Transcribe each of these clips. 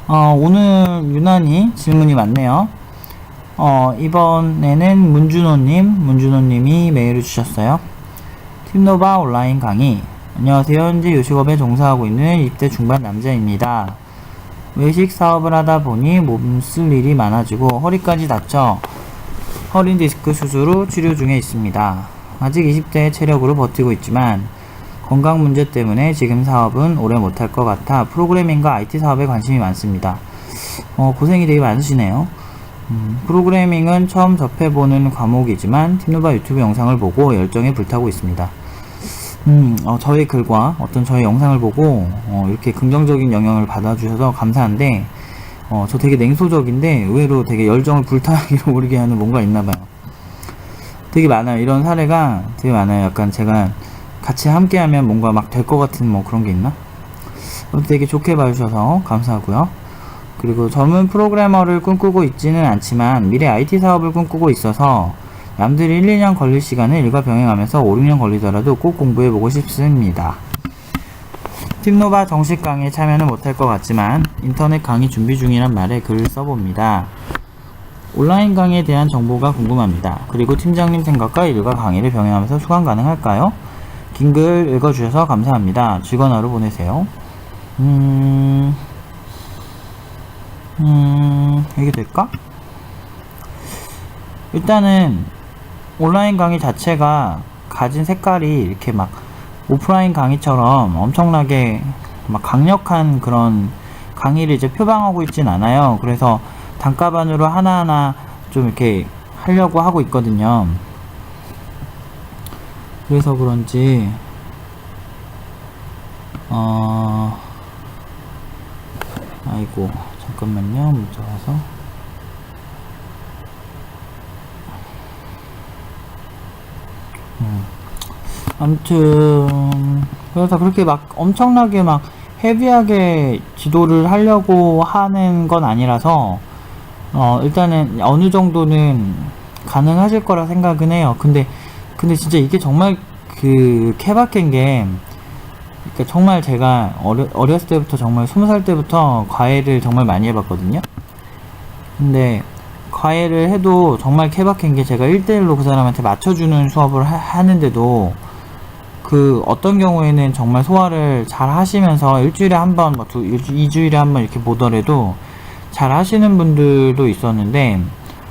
오늘 유난히 질문이 많네요. 이번에는 문준호님이 메일을 주셨어요. 팀노바 온라인 강의. 안녕하세요. 현재 요식업에 종사하고 있는 20대 중반 남자입니다. 외식 사업을 하다 보니 몸쓸 일이 많아지고 허리까지 다쳐 허리 디스크 수술 후 치료 중에 있습니다. 아직 20대의 체력으로 버티고 있지만 건강 문제 때문에 지금 사업은 오래 못할 것 같아 프로그래밍과 IT 사업에 관심이 많습니다. 고생이 되게 많으시네요. 프로그래밍은 처음 접해보는 과목이지만 팀노바 유튜브 영상을 보고 열정에 불타고 있습니다. 저의 글과 어떤 저의 영상을 보고 이렇게 긍정적인 영향을 받아주셔서 감사한데 저 되게 냉소적인데 의외로 되게 열정을 불타기로 오르게 하는 뭔가 있나봐요. 되게 많아요. 이런 사례가 되게 많아요. 약간 제가 같이 함께하면 뭔가 막 될 것 같은 뭐 그런 게 있나? 되게 좋게 봐주셔서 감사하고요. 그리고 젊은 프로그래머를 꿈꾸고 있지는 않지만 미래 IT 사업을 꿈꾸고 있어서 남들이 1, 2년 걸릴 시간을 일과 병행하면서 5, 6년 걸리더라도 꼭 공부해보고 싶습니다. 팀노바 정식 강의에 참여는 못할 것 같지만 인터넷 강의 준비 중이란 말에 글을 써봅니다. 온라인 강의에 대한 정보가 궁금합니다. 그리고 팀장님 생각과 일과 강의를 병행하면서 수강 가능할까요? 긴 글 읽어주셔서 감사합니다. 즐거운 하루 보내세요. 이게 될까? 일단은 온라인 강의 자체가 가진 색깔이 이렇게 막 오프라인 강의처럼 엄청나게 막 강력한 그런 강의를 이제 표방하고 있진 않아요. 그래서 단가반으로 하나하나 좀 이렇게 하려고 하고 있거든요. 그래서 그런지 아이고 잠깐만요. 문자 와서 아무튼 그래서 그렇게 막 엄청나게 막 헤비하게 지도를 하려고 하는 건 아니라서 일단은 어느 정도는 가능하실 거라 생각은 해요. 근데 진짜 이게 정말 그 케바케인 게 그러니까 정말 제가 어렸을 때부터 정말 20살 때부터 과외를 정말 많이 해봤거든요. 근데 과외를 해도 정말 케바케인 게 제가 1대1로 그 사람한테 맞춰주는 수업을 하는데도 그 어떤 경우에는 정말 소화를 잘 하시면서 일주일에 한 번, 2주일에 한 번 이렇게 보더라도 잘 하시는 분들도 있었는데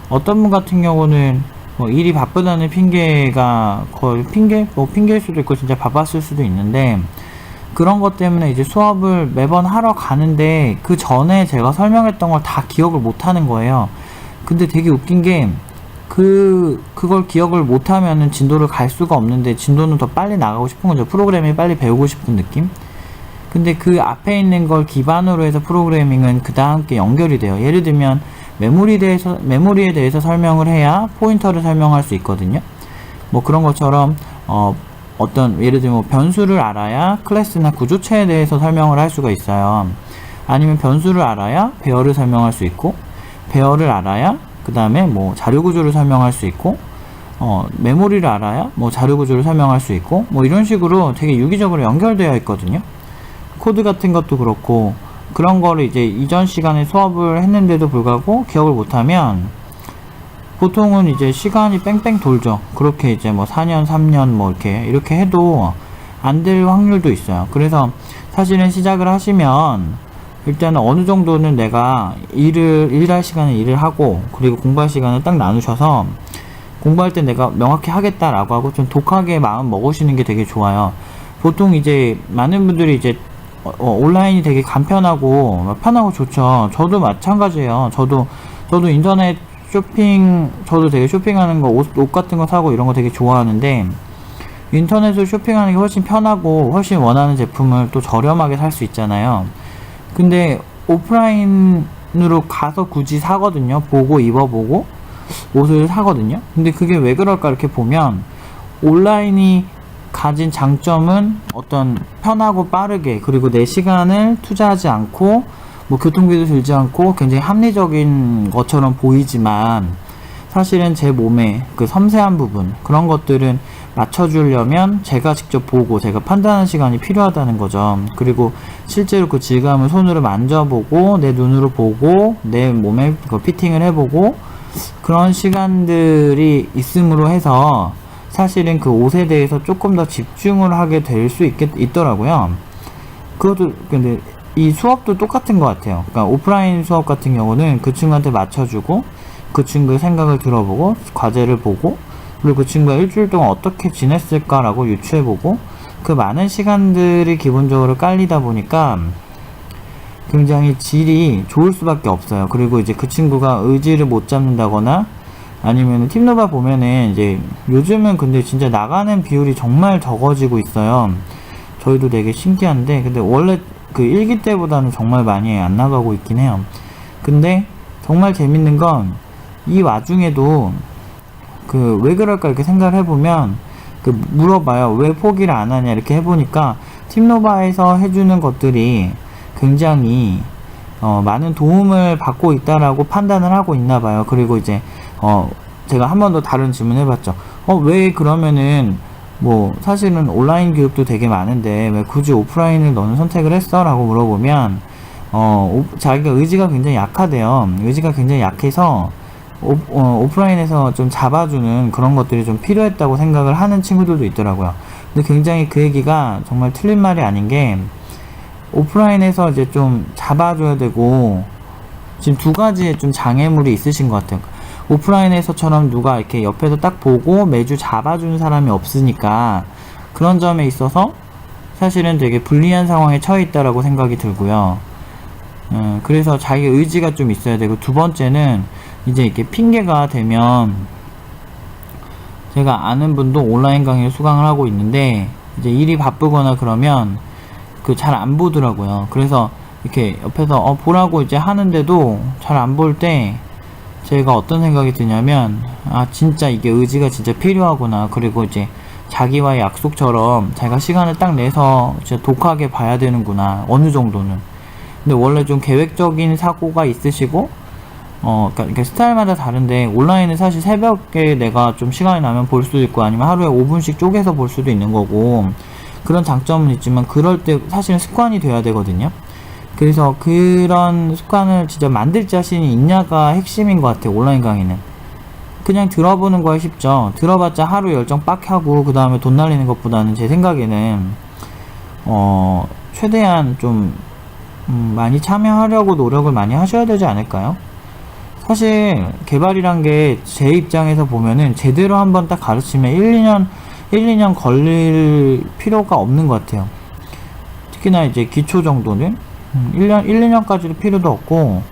어떤 분 같은 경우는 뭐 일이 바쁘다는 핑계가 거의 핑계일 수도 있고 진짜 바빴을 수도 있는데 그런 것 때문에 이제 수업을 매번 하러 가는데 그 전에 제가 설명했던 걸 다 기억을 못 하는 거예요. 근데 되게 웃긴 게 그걸 기억을 못 하면은 진도를 갈 수가 없는데 진도는 더 빨리 나가고 싶은 거죠. 프로그래밍 빨리 배우고 싶은 느낌? 근데 그 앞에 있는 걸 기반으로 해서 프로그래밍은 그 다음 게 연결이 돼요. 예를 들면 메모리에 대해서 설명을 해야 포인터를 설명할 수 있거든요. 뭐 그런 것처럼 어떤 예를 들면 변수를 알아야 클래스나 구조체에 대해서 설명을 할 수가 있어요. 아니면 변수를 알아야 배열을 설명할 수 있고 배열을 알아야 그 다음에 뭐 자료구조를 설명할 수 있고 메모리를 알아야 뭐 자료구조를 설명할 수 있고 뭐 이런 식으로 되게 유기적으로 연결되어 있거든요. 코드 같은 것도 그렇고 그런 거를 이제 이전 시간에 수업을 했는데도 불구하고 기억을 못하면 보통은 이제 시간이 뺑뺑 돌죠. 그렇게 이제 뭐 4년, 3년 뭐 이렇게 해도 안 될 확률도 있어요. 그래서 사실은 시작을 하시면 일단은 어느 정도는 내가 일할 시간에 일을 하고 그리고 공부할 시간을 딱 나누셔서 공부할 때 내가 명확히 하겠다라고 하고 좀 독하게 마음 먹으시는 게 되게 좋아요. 보통 이제 많은 분들이 이제 온라인이 되게 간편하고 편하고 좋죠. 저도 마찬가지예요. 저도 인터넷 쇼핑, 저도 되게 쇼핑하는 거, 옷 같은 거 사고 이런 거 되게 좋아하는데, 인터넷으로 쇼핑하는 게 훨씬 편하고, 훨씬 원하는 제품을 또 저렴하게 살 수 있잖아요. 근데 오프라인으로 가서 굳이 사거든요. 보고 입어보고, 옷을 사거든요. 근데 그게 왜 그럴까 이렇게 보면, 온라인이 가진 장점은 어떤 편하고 빠르게, 그리고 내 시간을 투자하지 않고, 뭐 교통비도 들지 않고 굉장히 합리적인 것처럼 보이지만 사실은 제 몸의 그 섬세한 부분 그런 것들은 맞춰주려면 제가 직접 보고 제가 판단하는 시간이 필요하다는 거죠. 그리고 실제로 그 질감을 손으로 만져보고 내 눈으로 보고 내 몸에 그 피팅을 해보고 그런 시간들이 있음으로 해서 사실은 그 옷에 대해서 조금 더 집중을 하게 될 수 있더라고요. 그것도 근데 이 수업도 똑같은 것 같아요. 그러니까 오프라인 수업 같은 경우는 그 친구한테 맞춰주고 그 친구의 생각을 들어보고 과제를 보고 그리고 그 친구가 일주일 동안 어떻게 지냈을까라고 유추해보고 그 많은 시간들이 기본적으로 깔리다 보니까 굉장히 질이 좋을 수밖에 없어요. 그리고 이제 그 친구가 의지를 못 잡는다거나 아니면 팀노바 보면은 이제 요즘은 근데 진짜 나가는 비율이 정말 적어지고 있어요. 저희도 되게 신기한데 근데 원래 그 1기 때보다는 정말 많이 안 나가고 있긴 해요. 근데 정말 재밌는 건 이 와중에도 그 왜 그럴까 이렇게 생각을 해보면 그 물어봐요. 왜 포기를 안 하냐 이렇게 해보니까 팀노바에서 해주는 것들이 굉장히 많은 도움을 받고 있다라고 판단을 하고 있나 봐요. 그리고 이제 제가 한 번 더 다른 질문 해봤죠. 왜 그러면은 뭐 사실은 온라인 교육도 되게 많은데 왜 굳이 오프라인을 너는 선택을 했어? 라고 물어보면 자기가 의지가 굉장히 약하대요. 의지가 굉장히 약해서 오프라인에서 좀 잡아주는 그런 것들이 좀 필요했다고 생각을 하는 친구들도 있더라고요. 근데 굉장히 그 얘기가 정말 틀린 말이 아닌 게 오프라인에서 이제 좀 잡아줘야 되고 지금 두 가지의 좀 장애물이 있으신 것 같아요. 오프라인에서처럼 누가 이렇게 옆에서 딱 보고 매주 잡아주는 사람이 없으니까 그런 점에 있어서 사실은 되게 불리한 상황에 처해 있다라고 생각이 들고요. 그래서 자기 의지가 좀 있어야 되고 두 번째는 이제 이렇게 핑계가 되면 제가 아는 분도 온라인 강의를 수강을 하고 있는데 이제 일이 바쁘거나 그러면 그 잘 안 보더라고요. 그래서 이렇게 옆에서 보라고 이제 하는데도 잘 안 볼 때 제가 어떤 생각이 드냐면 진짜 이게 의지가 진짜 필요하구나. 그리고 이제 자기와의 약속처럼 자기가 시간을 딱 내서 진짜 독하게 봐야 되는구나. 어느 정도는. 근데 원래 좀 계획적인 사고가 있으시고 그러니까 스타일마다 다른데 온라인은 사실 새벽에 내가 좀 시간이 나면 볼 수도 있고 아니면 하루에 5분씩 쪼개서 볼 수도 있는 거고 그런 장점은 있지만 그럴 때 사실은 습관이 돼야 되거든요. 그래서 그런 습관을 진짜 만들 자신이 있냐가 핵심인 것 같아요. 온라인 강의는 그냥 들어보는 거에 쉽죠. 들어봤자 하루 열정 빡 하고 그 다음에 돈 날리는 것보다는 제 생각에는 최대한 좀 많이 참여하려고 노력을 많이 하셔야 되지 않을까요? 사실 개발이란 게 제 입장에서 보면은 제대로 한번 딱 가르치면 1, 2년 걸릴 필요가 없는 것 같아요. 특히나 이제 기초 정도는 1, 2년까지도 필요도 없고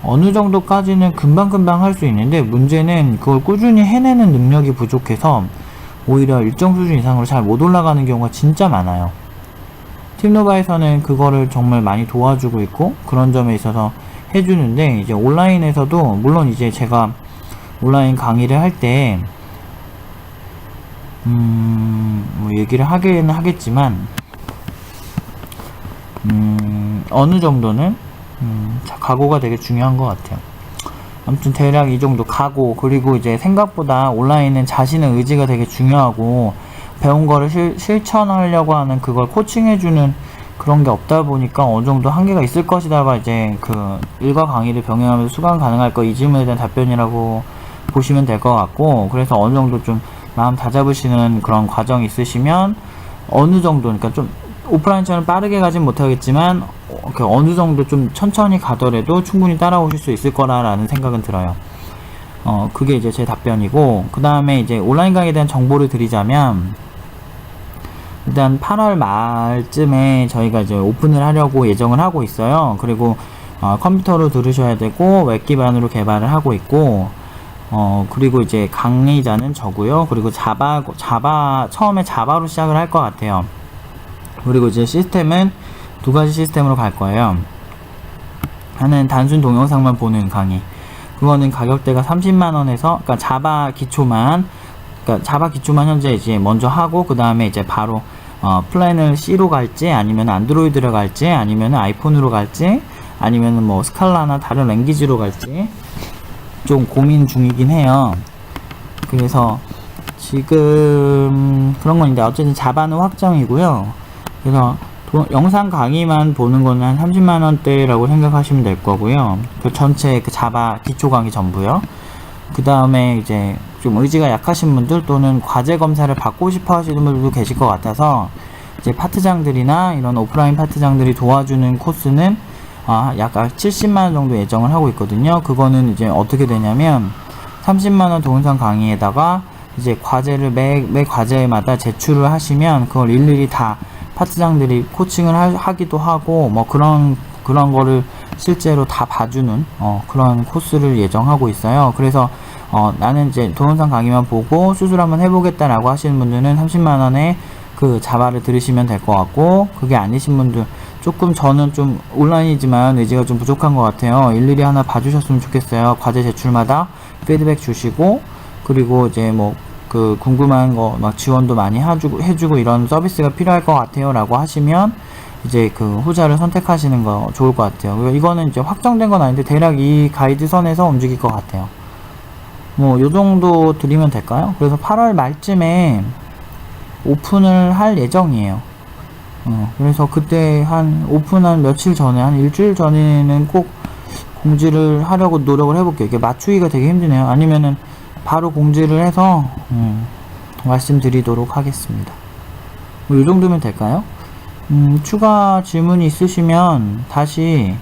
어느 정도까지는 금방금방 할 수 있는데 문제는 그걸 꾸준히 해내는 능력이 부족해서 오히려 일정 수준 이상으로 잘 못 올라가는 경우가 진짜 많아요. 팀노바에서는 그거를 정말 많이 도와주고 있고 그런 점에 있어서 해주는데 이제 온라인에서도 물론 이제 제가 온라인 강의를 할 때 뭐 얘기를 하기는 하겠지만 어느 정도는 각오가 되게 중요한 것 같아요. 아무튼 대략 이 정도 각오 그리고 이제 생각보다 온라인은 자신의 의지가 되게 중요하고 배운 거를 실천하려고 하는 그걸 코칭해주는 그런 게 없다 보니까 어느 정도 한계가 있을 것이다가 이제 그 일과 강의를 병행하면서 수강 가능할 거 이 질문에 대한 답변이라고 보시면 될 것 같고 그래서 어느 정도 좀 마음 다잡으시는 그런 과정이 있으시면 어느 정도 그러니까 좀 오프라인처럼 빠르게 가진 못하겠지만 어느 정도 좀 천천히 가더라도 충분히 따라오실 수 있을 거라는 생각은 들어요. 그게 이제 제 답변이고 그 다음에 이제 온라인 강의에 대한 정보를 드리자면 일단 8월 말쯤에 저희가 이제 오픈을 하려고 예정을 하고 있어요. 그리고 컴퓨터로 들으셔야 되고 웹 기반으로 개발을 하고 있고 그리고 이제 강의자는 저고요. 그리고 처음에 자바로 시작을 할 것 같아요. 그리고 이제 시스템은 두 가지 시스템으로 갈 거예요. 하나는 단순 동영상만 보는 강의. 그거는 가격대가 30만원에서 그러니까 자바 기초만 현재 이제 먼저 하고 그 다음에 이제 바로 플랜을 C로 갈지 아니면 안드로이드로 갈지 아니면 아이폰으로 갈지 아니면 뭐 스칼라나 다른 랭귀지로 갈지 좀 고민 중이긴 해요. 그래서 지금 그런 건데 어쨌든 자바는 확정이고요. 그래서 영상 강의만 보는 거는 한 30만원대라고 생각하시면 될 거고요. 그 전체 그 자바 기초 강의 전부요. 그 다음에 이제 좀 의지가 약하신 분들 또는 과제 검사를 받고 싶어 하시는 분들도 계실 것 같아서 이제 파트장들이나 이런 오프라인 파트장들이 도와주는 코스는 약 70만원 정도 예정을 하고 있거든요. 그거는 이제 어떻게 되냐면 30만원 동영상 강의에다가 이제 과제를 매 과제마다 제출을 하시면 그걸 일일이 다 파트장들이 코칭을 하기도 하고 뭐 그런 거를 실제로 다 봐주는 그런 코스를 예정하고 있어요. 그래서 나는 이제 동영상 강의만 보고 수술 한번 해보겠다라고 하시는 분들은 30만원에 그 자바를 들으시면 될 것 같고, 그게 아니신 분들 조금 저는 좀 온라인이지만 의지가 좀 부족한 것 같아요. 일일이 하나 봐주셨으면 좋겠어요. 과제 제출마다 피드백 주시고, 그리고 이제 뭐 그 궁금한 거 막 지원도 많이 해주고 이런 서비스가 필요할 것 같아요 라고 하시면 이제 그 후자를 선택하시는 거 좋을 것 같아요. 그리고 이거는 이제 확정된 건 아닌데 대략 이 가이드 선에서 움직일 것 같아요. 뭐 요 정도 드리면 될까요? 그래서 8월 말쯤에 오픈을 할 예정이에요. 그래서 그때 오픈한 며칠 전에, 한 일주일 전에는 꼭 공지를 하려고 노력을 해볼게요. 이게 맞추기가 되게 힘드네요. 아니면은 바로 공지를 해서 말씀드리도록 하겠습니다. 뭐 이 정도면 될까요? 추가 질문이 있으시면 다시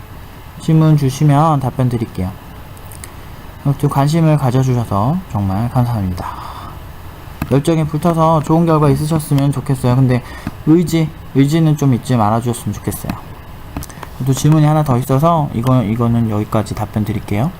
질문 주시면 답변 드릴게요. 또 관심을 가져주셔서 정말 감사합니다. 열정에 불타서 좋은 결과 있으셨으면 좋겠어요. 근데 의지는 좀 잊지 말아주셨으면 좋겠어요. 또 질문이 하나 더 있어서 이거는 여기까지 답변 드릴게요.